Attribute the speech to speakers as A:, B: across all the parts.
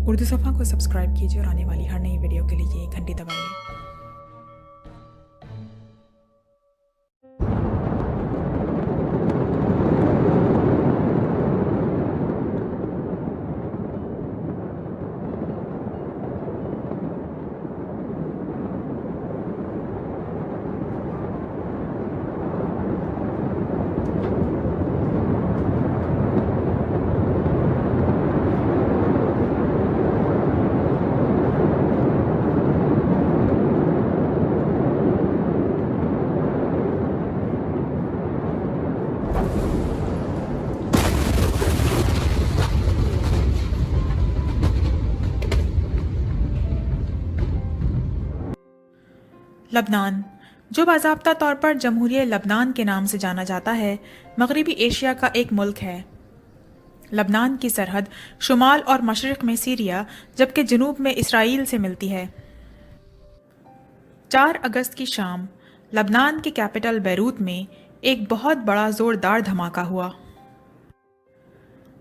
A: اردو صفحہ کو سبسکرائب کیجیے اور آنے والی ہر نئی ویڈیو کے لیے گھنٹی دبائیے۔ لبنان، جو باضابطہ طور پر جمہوریہ لبنان کے نام سے جانا جاتا ہے، مغربی ایشیا کا ایک ملک ہے۔ لبنان کی سرحد شمال اور مشرق میں سیریا جبکہ جنوب میں اسرائیل سے ملتی ہے۔ 4 اگست کی شام لبنان کی کیپٹل بیروت میں ایک بہت بڑا زوردار دھماکہ ہوا۔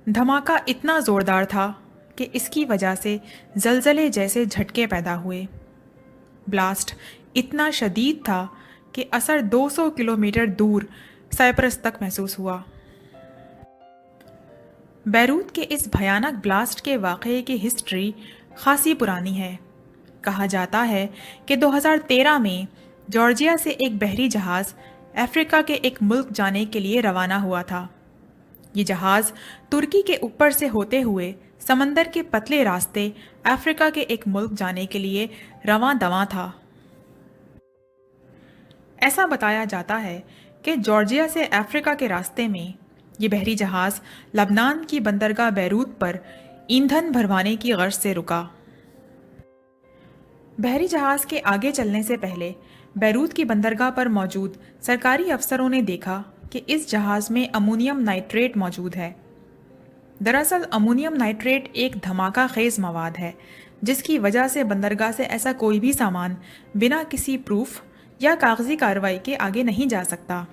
A: دھماکہ اتنا زوردار تھا کہ اس کی وجہ سے زلزلے جیسے جھٹکے پیدا ہوئے۔ بلاسٹ اتنا شدید تھا کہ اثر 200 کلومیٹر دور سائپرس تک محسوس ہوا۔ بیروت کے اس بھیانک بلاسٹ کے واقعے کی ہسٹری خاصی پرانی ہے۔ کہا جاتا ہے کہ 2013 میں جارجیا سے ایک بحری جہاز افریقہ کے ایک ملک جانے کے لیے روانہ ہوا تھا۔ یہ جہاز ترکی کے اوپر سے ہوتے ہوئے سمندر کے پتلے راستے افریقہ کے ایک ملک جانے کے لیے رواں دواں تھا۔ ایسا بتایا جاتا ہے کہ جارجیا سے افریقہ کے راستے میں یہ بحری جہاز لبنان کی بندرگاہ بیروت پر ایندھن بھروانے کی غرض سے رکا۔ بحری جہاز کے آگے چلنے سے پہلے بیروت کی بندرگاہ پر موجود سرکاری افسروں نے دیکھا کہ اس جہاز میں امونیم نائٹریٹ موجود ہے۔ دراصل امونیم نائٹریٹ ایک دھماکہ خیز مواد ہے جس کی وجہ سے بندرگاہ سے ایسا کوئی بھی سامان بنا کسی پروف یا کاغذی کارروائی کے آگے نہیں جا سکتا۔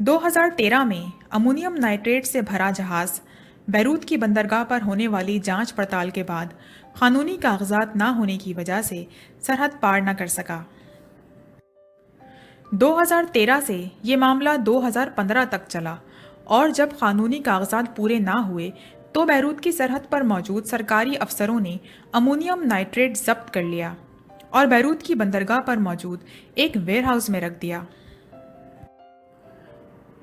A: 2013 میں امونیم نائٹریٹ سے بھرا جہاز بیروت کی بندرگاہ پر ہونے والی جانچ پڑتال کے بعد قانونی کاغذات نہ ہونے کی وجہ سے سرحد پار نہ کر سکا۔ 2013 سے یہ معاملہ 2015 تک چلا اور جب قانونی کاغذات پورے نہ ہوئے تو بیروت کی سرحد پر موجود سرکاری افسروں نے امونیم نائٹریٹ ضبط کر لیا اور بیروت کی بندرگاہ پر موجود ایک ویئر ہاؤس میں رکھ دیا۔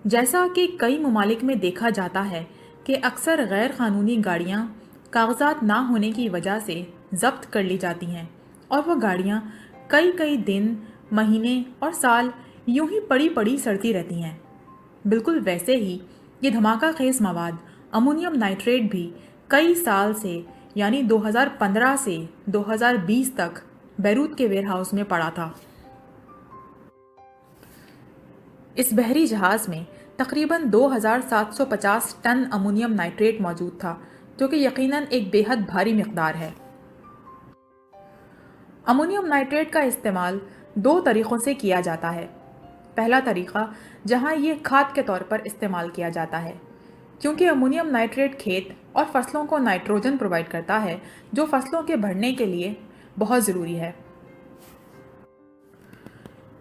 A: جیسا کہ کئی ممالک میں دیکھا جاتا ہے کہ اکثر غیر قانونی گاڑیاں کاغذات نہ ہونے کی وجہ سے ضبط کر لی جاتی ہیں اور وہ گاڑیاں کئی دن، مہینے اور سال یوں ہی پڑی سڑتی رہتی ہیں۔ بالکل ویسے ہی یہ دھماکہ خیز مواد امونیم نائٹریٹ بھی کئی سال سے یعنی 2015 سے 2020 تک بیروت کے ویئر ہاؤس میں پڑا تھا۔ اس بحری جہاز میں تقریباً 2750 ٹن امونیم نائٹریٹ موجود تھا جو کہ یقیناً ایک بے حد بھاری مقدار ہے۔ امونیم نائٹریٹ کا استعمال 2 طریقوں سے کیا جاتا ہے۔ پہلا طریقہ جہاں یہ کھاد کے طور پر استعمال کیا جاتا ہے کیونکہ امونیم نائٹریٹ کھیت اور فصلوں کو نائٹروجن پرووائڈ کرتا ہے جو فصلوں کے بڑھنے کے لیے بہت ضروری ہے۔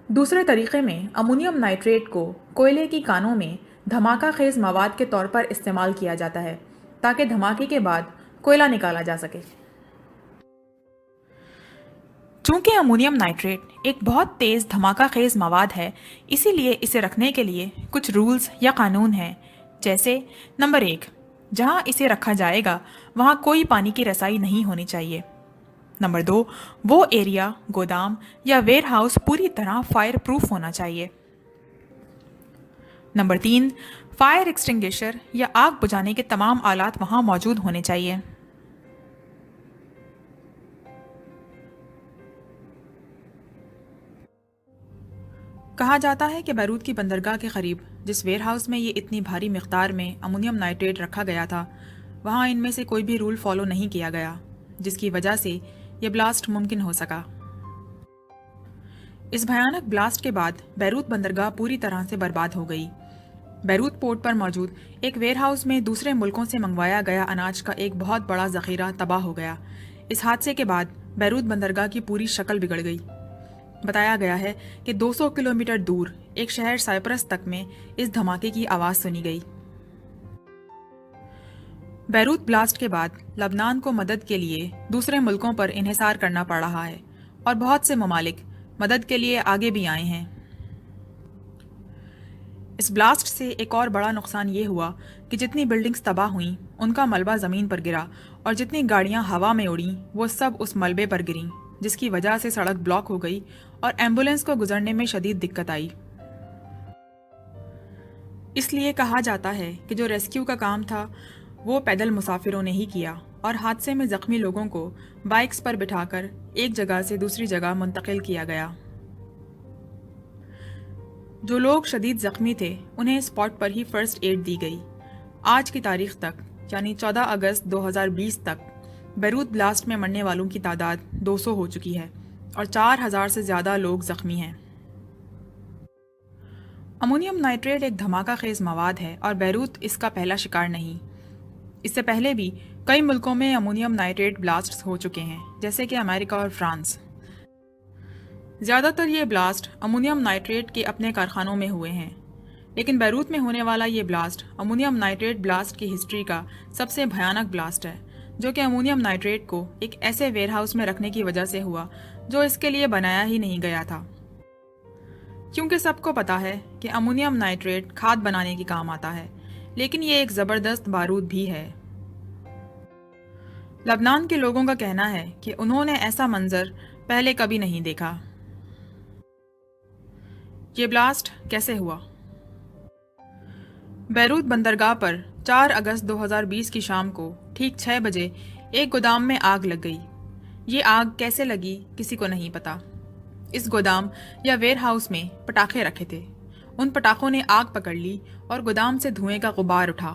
A: دوسرے طریقے میں امونیم نائٹریٹ کو کوئلے کی کانوں میں دھماکہ خیز مواد کے طور پر استعمال کیا جاتا ہے تاکہ دھماکے کے بعد کوئلہ نکالا جا سکے۔ چونکہ امونیم نائٹریٹ ایک بہت تیز دھماکہ خیز مواد ہے، اسی لیے اسے رکھنے کے لیے کچھ رولز یا قانون ہیں، جیسے نمبر 1، جہاں اسے رکھا جائے گا وہاں کوئی پانی کی رسائی نہیں ہونی چاہیے۔ نمبر 2، وہ ایریا، گودام یا ویئر ہاؤس پوری طرح فائر پروف ہونا چاہیے۔ نمبر 3، فائر ایکسٹنگشر یا آگ بجھانے کے تمام آلات وہاں موجود ہونے چاہیے۔ کہا جاتا ہے کہ بیروت کی بندرگاہ کے قریب جس ویئر ہاؤس میں یہ اتنی بھاری مقدار میں امونیم نائٹریٹ رکھا گیا تھا وہاں ان میں سے کوئی بھی رول فالو نہیں کیا گیا، جس کی وجہ سے یہ بلاسٹ ممکن ہو سکا۔ اس بھیانک بلاسٹ کے بعد بیروت بندرگاہ پوری طرح سے برباد ہو گئی۔ بیروت پورٹ پر موجود ایک ویئر ہاؤس میں دوسرے ملکوں سے منگوایا گیا اناج کا ایک بہت بڑا ذخیرہ تباہ ہو گیا۔ اس حادثے کے بعد بیروت بندرگاہ کی پوری شکل بگڑ گئی۔ بتایا گیا ہے کہ 200 کلومیٹر دور ایک شہر سائپرس تک میں اس دھماکے کی آواز سنی گئی۔ بیروت بلاسٹ کے بعد لبنان کو مدد کے لیے دوسرے ملکوں پر انحصار کرنا پڑ رہا ہے اور بہت سے ممالک مدد کے لیے آگے بھی آئے ہیں۔ اس بلاسٹ سے ایک اور بڑا نقصان یہ ہوا کہ جتنی بلڈنگز تباہ ہوئیں ان کا ملبہ زمین پر گرا اور جتنی گاڑیاں ہوا میں اڑیں وہ سب اس ملبے پر گریں، جس کی وجہ سے سڑک بلاک ہو گئی اور ایمبولینس کو گزرنے میں شدید دقت آئی۔ اس لیے کہا جاتا ہے کہ جو ریسکیو کا کام تھا وہ پیدل مسافروں نے ہی کیا اور حادثے میں زخمی لوگوں کو بائکس پر بٹھا کر ایک جگہ سے دوسری جگہ منتقل کیا گیا۔ جو لوگ شدید زخمی تھے انہیں اسپاٹ پر ہی فرسٹ ایڈ دی گئی۔ آج کی تاریخ تک یعنی 14 اگست 2020 تک بیروت بلاسٹ میں مرنے والوں کی تعداد 200 ہو چکی ہے اور 4000 سے زیادہ لوگ زخمی ہیں۔ امونیم نائٹریٹ ایک دھماکہ خیز مواد ہے اور بیروت اس کا پہلا شکار نہیں۔ اس سے پہلے بھی کئی ملکوں میں امونیم نائٹریٹ بلاسٹس ہو چکے ہیں، جیسے کہ امریکہ اور فرانس۔ زیادہ تر یہ بلاسٹ امونیم نائٹریٹ کے اپنے کارخانوں میں ہوئے ہیں، لیکن بیروت میں ہونے والا یہ بلاسٹ امونیم نائٹریٹ بلاسٹ کی ہسٹری کا سب سے بھیانک بلاسٹ ہے، جو کہ امونیم نائٹریٹ کو ایک ایسے ویئر ہاؤس میں رکھنے کی وجہ سے ہوا جو اس کے لیے بنایا ہی نہیں گیا تھا۔ کیونکہ سب کو پتا ہے کہ امونیم نائٹریٹ کھاد بنانے کے کام آتا ہے، لیکن یہ ایک زبردست بارود بھی ہے۔ لبنان کے لوگوں کا کہنا ہے کہ انہوں نے ایسا منظر پہلے کبھی نہیں دیکھا۔ یہ بلاسٹ کیسے ہوا؟ بیروت بندرگاہ پر 4 اگست 2020 کی شام کو ٹھیک 6 بجے ایک گودام میں آگ لگ گئی۔ یہ آگ کیسے لگی کسی کو نہیں پتا۔ اس گودام یا ویئر ہاؤس میں پٹاخے رکھے تھے۔ ان پٹاخوں نے آگ پکڑ لی اور گودام سے دھوئیں کا غبار اٹھا۔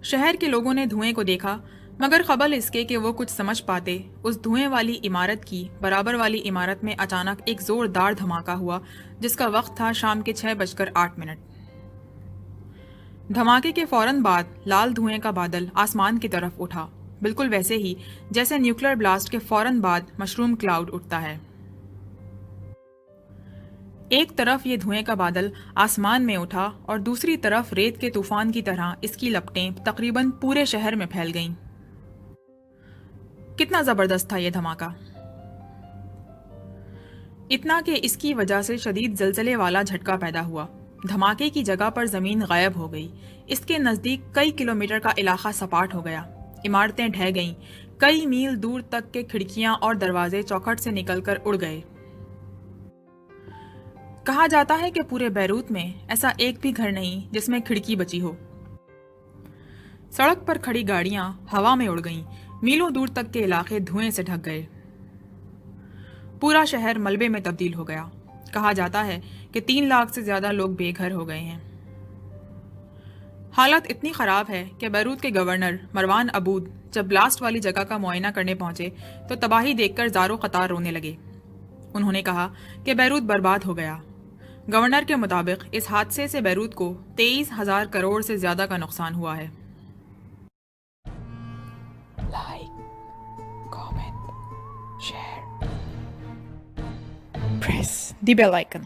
A: شہر کے لوگوں نے دھوئیں کو دیکھا، مگر قبل اس کے کہ وہ کچھ سمجھ پاتے، اس دھوئیں والی عمارت کی برابر والی عمارت میں اچانک ایک زوردار دھماکہ ہوا، جس کا وقت تھا شام کے 6:08۔ دھماکے کے فوراً بعد لال دھوئیں کا بادل آسمان کی طرف اٹھا، بالکل ویسے ہی جیسے نیوکلیر بلاسٹ کے فوراً بعد مشروم کلاؤڈ اٹھتا ہے۔ ایک طرف یہ دھوئیں کا بادل آسمان میں اٹھا اور دوسری طرف ریت کے طوفان کی طرح اس کی لپٹیں تقریباً پورے شہر میں پھیل گئیں۔ کتنا زبردست تھا یہ دھماکہ! اتنا کہ اس کی وجہ سے شدید زلزلے والا جھٹکا پیدا ہوا۔ دھماکے کی جگہ پر زمین غائب ہو گئی۔ اس کے نزدیک کئی کلومیٹر کا علاقہ سپاٹ ہو گیا۔ عمارتیں ڈھہ گئیں۔ کئی میل دور تک کے کھڑکیاں اور دروازے چوکھٹ سے نکل کر اڑ گئے۔ کہا جاتا ہے کہ پورے بیروت میں ایسا ایک بھی گھر نہیں جس میں کھڑکی بچی ہو۔ سڑک پر کھڑی گاڑیاں ہوا میں اڑ گئیں۔ میلوں دور تک کے علاقے دھوئیں سے ڈھک گئے۔ پورا شہر ملبے میں تبدیل ہو گیا۔ کہا جاتا ہے کہ 3 لاکھ سے زیادہ لوگ بے گھر ہو گئے ہیں۔ حالت اتنی خراب ہے کہ بیروت کے گورنر مروان عبود جب بلاسٹ والی جگہ کا معائنہ کرنے پہنچے تو تباہی دیکھ کر زاروں قطار رونے لگے۔ انہوں نے کہا کہ بیروت برباد ہو گیا۔ گورنر کے مطابق اس حادثے سے بیروت کو 23,000 کروڑ سے زیادہ کا نقصان ہوا ہے۔ لائک، کامنٹ، شیئر، پریس دی بیل آئکن۔